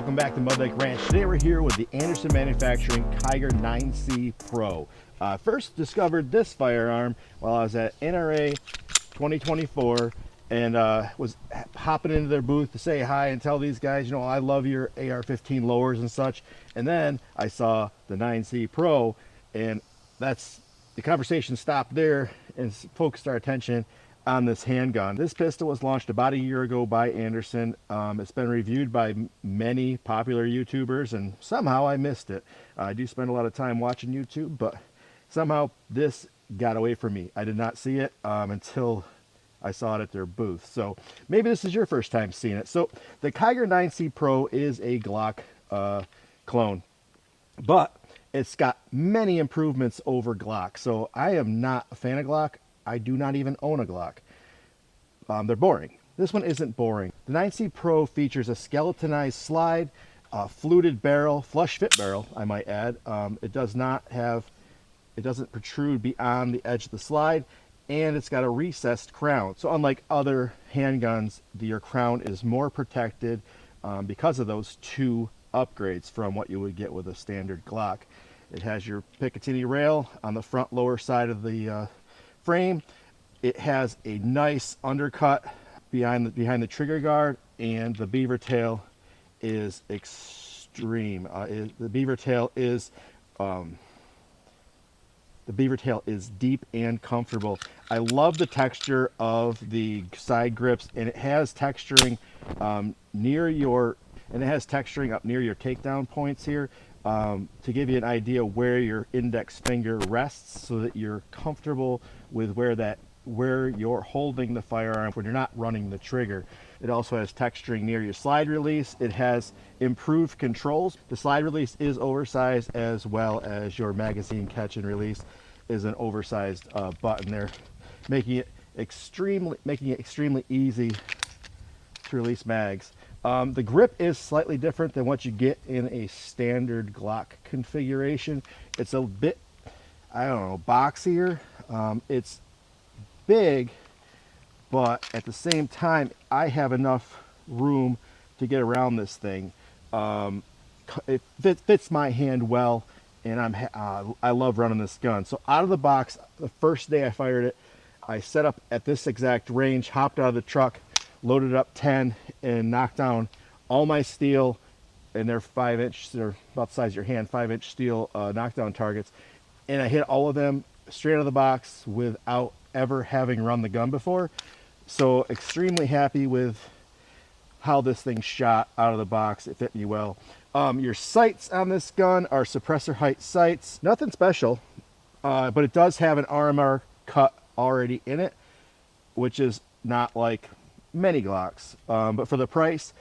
Welcome back to Mud Lake Ranch. Today we're here with the Anderson Manufacturing Kiger-9c Pro. First discovered this firearm while I was at NRA 2024 and was hopping into their booth to say hi and tell these guys, you know, I love your AR-15 lowers and such. And then I saw the 9c Pro, and that's the conversation stopped there and focused our attention on this handgun. This pistol was launched about a year ago by Anderson. It's been reviewed by many popular YouTubers, and somehow I missed it. I do spend a lot of time watching YouTube, but somehow this got away from me. I did not see it until I saw it at their booth. So maybe this is your first time seeing it. So the Kiger-9c Pro is a Glock clone, but it's got many improvements over Glock. So I am not a fan of Glock. I do not even own a Glock. They're boring. This one isn't boring. The 9c Pro features a skeletonized slide, a fluted barrel, flush fit barrel, I might add. It doesn't protrude beyond the edge of the slide, and it's got a recessed crown. So unlike other handguns, your crown is more protected because of those two upgrades from what you would get with a standard Glock. It has your picatinny rail on the front lower side of the frame. It has a nice undercut behind the trigger guard, and the beaver tail is extreme. The beaver tail is deep and comfortable. I love the texture of the side grips, and it has texturing up near your takedown points here. To give you an idea where your index finger rests, so that you're comfortable with where you're holding the firearm when you're not running the trigger. It also has texturing near your slide release. It has improved controls. The slide release is oversized, as well as your magazine catch and release is an oversized button there, making it extremely easy to release mags. The grip is slightly different than what you get in a standard Glock configuration. It's a bit, I don't know, boxier. It's big, but at the same time, I have enough room to get around this thing. It fits my hand well, and I love running this gun. So out of the box, the first day I fired it, I set up at this exact range, hopped out of the truck, loaded up 10, and knocked down all my steel, and they're 5-inch, they're about the size of your hand, 5-inch steel knockdown targets, and I hit all of them straight out of the box without ever having run the gun before. So extremely happy with how this thing shot out of the box. It fit me well. Your sights on this gun are suppressor height sights, nothing special, but it does have an RMR cut already in it, which is not like many Glocks, but for the price,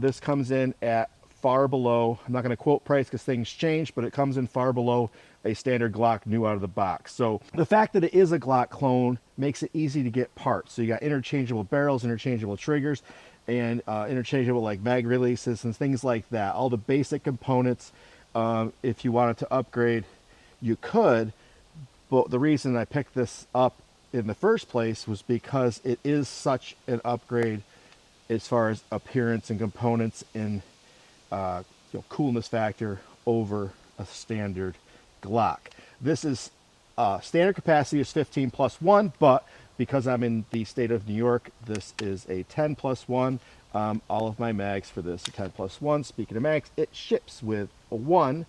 this comes in at far below, I'm not going to quote price because things change, but it comes in far below a standard Glock new out of the box. So the fact that it is a Glock clone makes it easy to get parts. So you got interchangeable barrels, interchangeable triggers, and interchangeable like mag releases and things like that. All the basic components. If you wanted to upgrade, you could, but the reason I picked this up in the first place was because it is such an upgrade as far as appearance and components and coolness factor over a standard Glock. This is standard capacity is 15+1, but because I'm in the state of New York, this is a 10+1. All of my mags for this are 10+1. Speaking of mags, it ships with a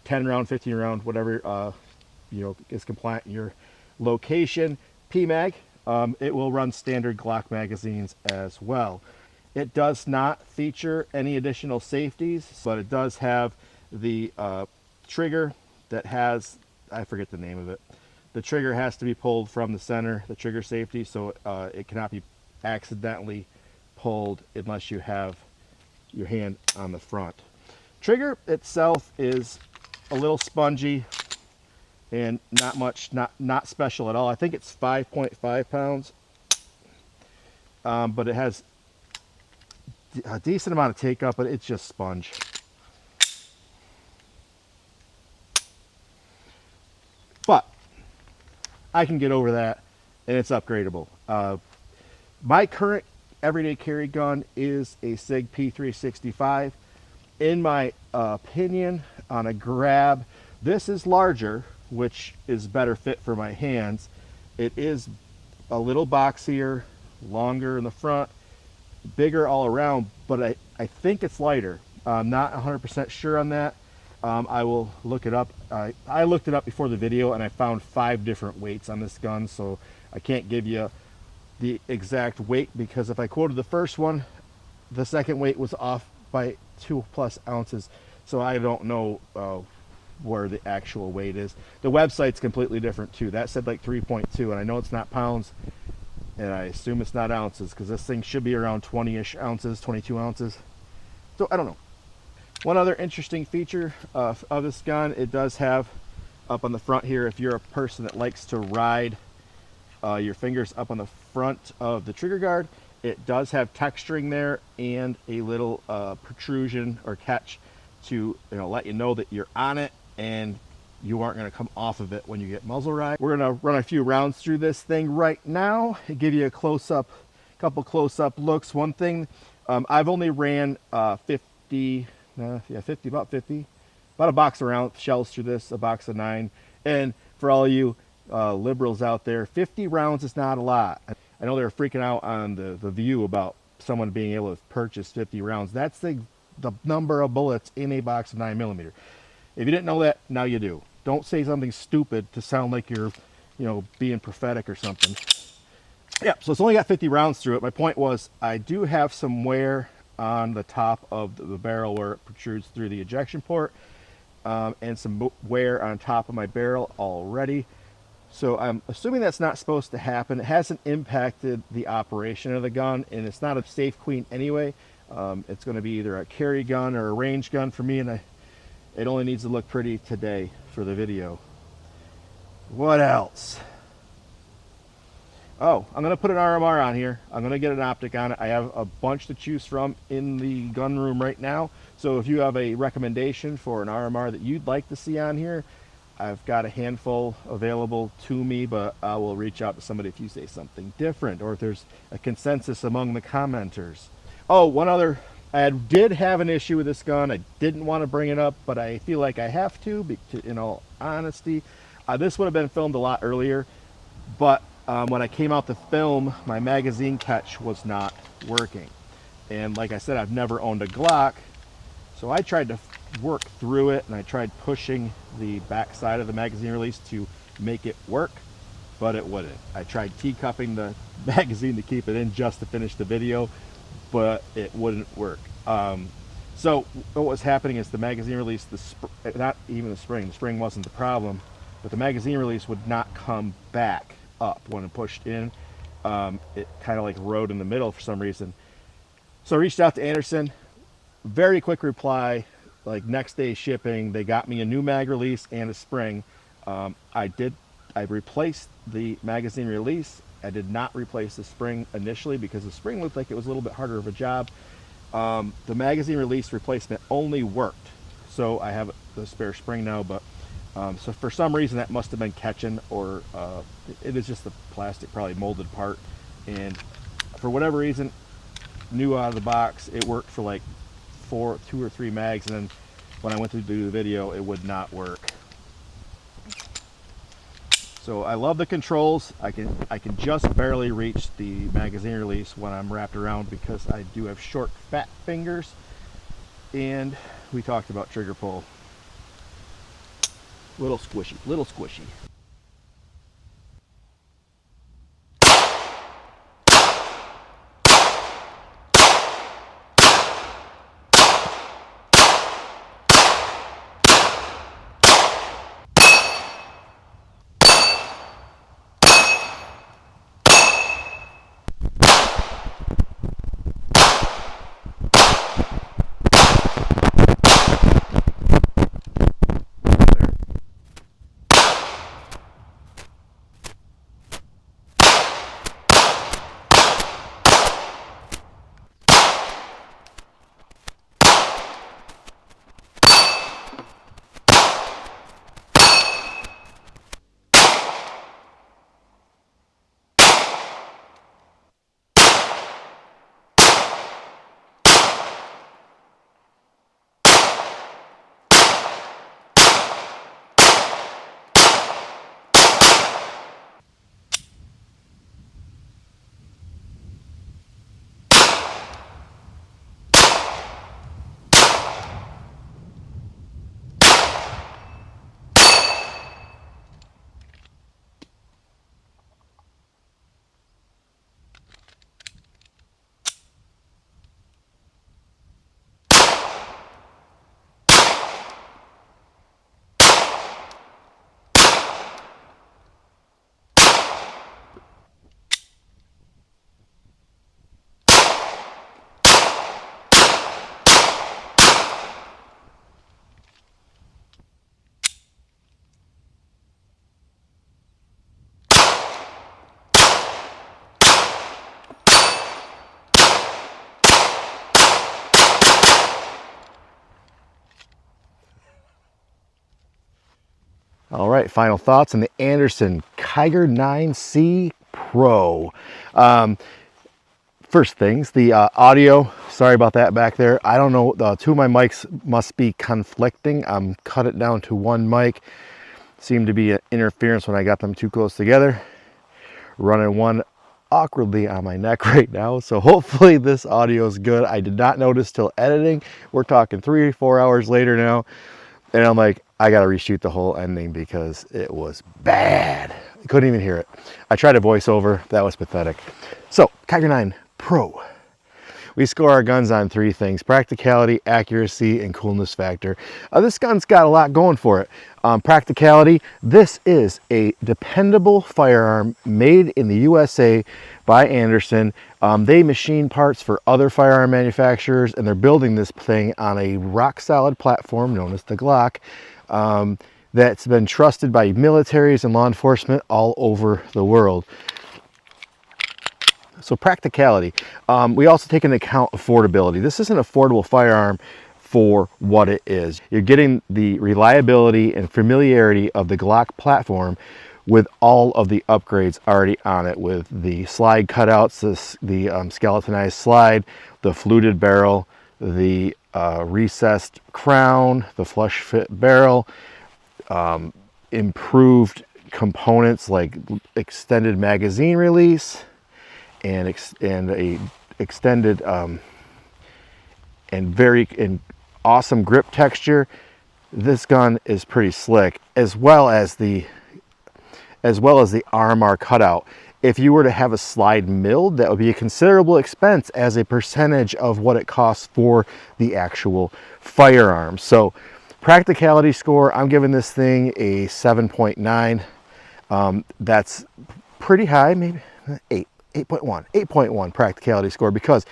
10 round, 15 round, whatever is compliant in your location PMag. It will run standard Glock magazines as well. It does not feature any additional safeties, but it does have the trigger that has, I forget the name of it. The trigger has to be pulled from the center, the trigger safety, so it cannot be accidentally pulled unless you have your hand on the front. Trigger itself is a little spongy and not much, not special at all. I think it's 5.5 pounds, but it has a decent amount of take up, but it's just sponge. But I can get over that, and it's upgradable. My current everyday carry gun is a SIG P365. In my opinion, on a grab, this is larger, which is better fit for my hands. It is a little boxier, longer in the front, bigger all around, but I think it's lighter. I'm not 100% sure on that. I will look it up. I looked it up before the video and I found 5 different weights on this gun, so I can't give you the exact weight, because if I quoted the first one, the second weight was off by 2+ ounces, so I don't know where the actual weight is. The website's completely different too. That said like 3.2, and I know it's not pounds, and I assume it's not ounces, because this thing should be around 20-ish ounces, 22 ounces. So I don't know. One other interesting feature of this gun, it does have up on the front here, if you're a person that likes to ride your fingers up on the front of the trigger guard, it does have texturing there and a little protrusion or catch to let you know that you're on it and you aren't going to come off of it when you get muzzle ride. We're going to run a few rounds through this thing right now and give you a close-up, couple close-up looks. One thing, I've only ran 50, about a box of round shells through this, a box of 9. And for all you liberals out there, 50 rounds is not a lot. I know they were freaking out on the view about someone being able to purchase 50 rounds. That's the number of bullets in a box of 9mm. If you didn't know that, now you do. Don't say something stupid to sound like you're, being prophetic or something. Yeah, so it's only got 50 rounds through it. My point was, I do have some wear on the top of the barrel where it protrudes through the ejection port, and some wear on top of my barrel already. So I'm assuming that's not supposed to happen. It hasn't impacted the operation of the gun, and it's not a safe queen anyway. It's going to be either a carry gun or a range gun for me, and it only needs to look pretty today for the video. What else? Oh, I'm going to put an RMR on here. I'm going to get an optic on it. I have a bunch to choose from in the gun room right now. So if you have a recommendation for an RMR that you'd like to see on here, I've got a handful available to me, but I will reach out to somebody if you say something different, or if there's a consensus among the commenters. Oh, one other, I did have an issue with this gun. I didn't want to bring it up, but I feel like I have to, in all honesty. This would have been filmed a lot earlier, but when I came out to film, my magazine catch was not working. And like I said, I've never owned a Glock, so I tried to work through it, and I tried pushing the back side of the magazine release to make it work, but it wouldn't. I tried T-cupping the magazine to keep it in just to finish the video, but it wouldn't work. So what was happening is the magazine release, not even the spring wasn't the problem, but the magazine release would not come back up when it pushed in. It kind of like rode in the middle for some reason. So I reached out to Anderson, very quick reply, like next day shipping. They got me a new mag release and a spring. I replaced the magazine release. I did not replace the spring initially because the spring looked like it was a little bit harder of a job. The magazine release replacement only worked, so I have the spare spring now, but so for some reason that must have been catching, or it is just the plastic probably molded part, and for whatever reason, new out of the box, it worked for like 2 or 3 mags, and then when I went to do the video, it would not work. So I love the controls. I can just barely reach the magazine release when I'm wrapped around because I do have short, fat fingers, and we talked about trigger pull. Little squishy, little squishy. All right, final thoughts on the Anderson Kiger-9c Pro. First things, the audio, sorry about that back there. I don't know, two of my mics must be conflicting. I'm cut it down to one mic. Seemed to be an interference when I got them too close together. Running one awkwardly on my neck right now, so hopefully this audio is good. I did not notice till editing. We're talking 3 or 4 hours later now, and I'm like, I gotta reshoot the whole ending because it was bad. I couldn't even hear it. I tried a voiceover, that was pathetic. So, Kiger-9 Pro. We score our guns on 3 things: practicality, accuracy, and coolness factor. This gun's got a lot going for it. Practicality, this is a dependable firearm made in the USA by Anderson. They machine parts for other firearm manufacturers, and they're building this thing on a rock-solid platform known as the Glock. That's been trusted by militaries and law enforcement all over the world. So practicality, we also take into account affordability. This is an affordable firearm for what it is. You're getting the reliability and familiarity of the Glock platform with all of the upgrades already on it, with the slide cutouts, the skeletonized slide, the fluted barrel, the recessed crown, the flush fit barrel, improved components like extended magazine release, and a extended and awesome grip texture. This gun is pretty slick, as well as the RMR cutout. If you were to have a slide milled, that would be a considerable expense as a percentage of what it costs for the actual firearm. So practicality score, I'm giving this thing a 7.9. That's pretty high, maybe 8.1 practicality score, because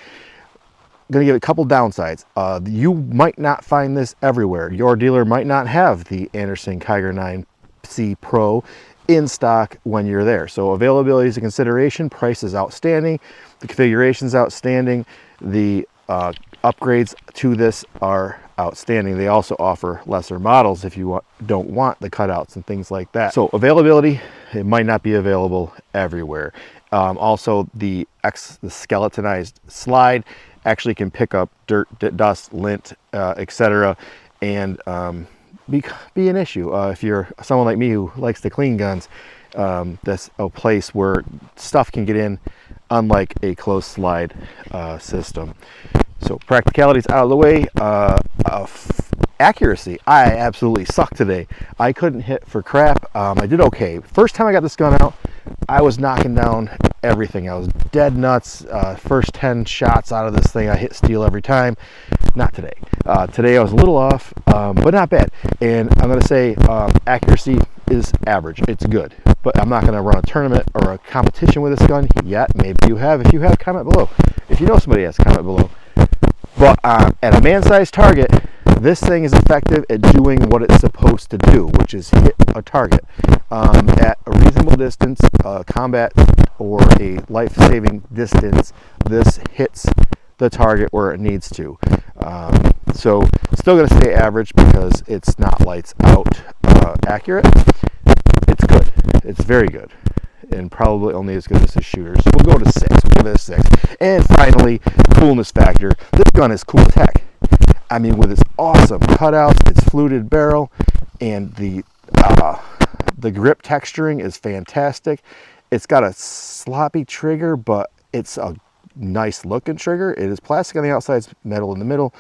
I'm going to give it a couple downsides. You might not find this everywhere. Your dealer might not have the Anderson Kiger-9c Pro in stock when you're there. So availability is a consideration. Price is outstanding. The configuration is outstanding. The upgrades to this are outstanding. They also offer lesser models if you don't want the cutouts and things like that. So availability, it might not be available everywhere. Also, the skeletonized slide actually can pick up dirt, dust, lint, etc., and be an issue. If you're someone like me who likes to clean guns, that's a place where stuff can get in, unlike a closed slide system. So practicality's out of the way. Accuracy, I absolutely suck today. I couldn't hit for crap. I did okay. First time I got this gun out, I was knocking down everything. I was dead nuts. First 10 shots out of this thing, I hit steel every time. Not today. Today I was a little off, but not bad. And I'm going to say accuracy is average. It's good. But I'm not going to run a tournament or a competition with this gun yet. Maybe you have. If you have, comment below. If you know somebody has, comment below. But at a man-sized target, this thing is effective at doing what it's supposed to do, which is hit a target. At a reasonable distance, combat or a life-saving distance, this hits the target where it needs to. So still going to stay average because it's not lights out accurate. It's good. It's very good. And probably only as good as the shooter. So we'll go to 6. We'll give it a 6. And finally, coolness factor. This gun is cool tech. I mean, with its awesome cutouts, its fluted barrel, and the grip texturing is fantastic. It's got a sloppy trigger, but it's a nice looking trigger. It is plastic on the outside, it's metal in the middle.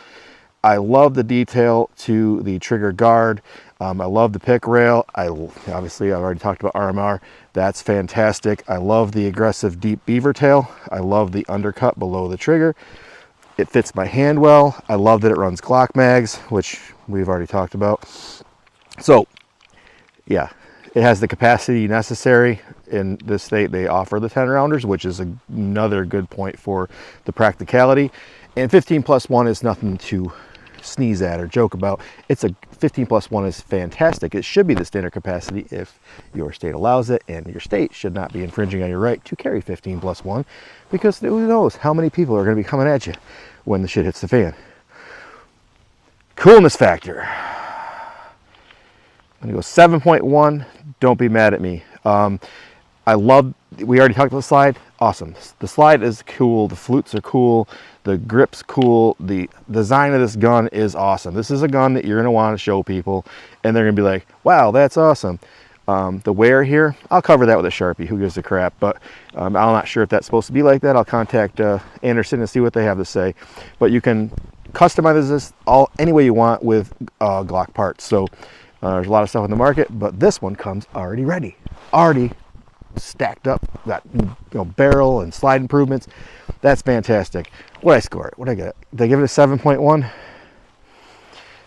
I love the detail to the trigger guard. I love the pick rail. Obviously, I've already talked about RMR. That's fantastic. I love the aggressive deep beaver tail. I love the undercut below the trigger. It fits my hand well. I love that it runs Glock mags, which we've already talked about. So, yeah, it has the capacity necessary. In this state, they offer the 10 rounders, which is another good point for the practicality. And 15+1 is nothing to sneeze at or joke about. 15+1 is fantastic. It should be the standard capacity if your state allows it, and your state should not be infringing on your right to carry 15+1, because who knows how many people are going to be coming at you when the shit hits the fan. Coolness factor. I'm gonna go 7.1. Don't be mad at me. I love, we already talked about the slide. Awesome. The slide is cool. The flutes are cool. The grip's cool. The design of this gun is awesome. This is a gun that you're going to want to show people, and they're going to be like, wow, that's awesome. The wear here, I'll cover that with a Sharpie. Who gives a crap? But I'm not sure if that's supposed to be like that. I'll contact Anderson and see what they have to say. But you can customize this any way you want with Glock parts. So there's a lot of stuff on the market, but this one comes already ready. Already stacked up, got barrel and slide improvements. That's fantastic. What I score it? What I get? Did I give it a 7.1?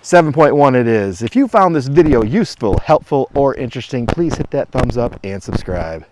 7.1 it is. If you found this video useful, helpful, or interesting, please hit that thumbs up and subscribe.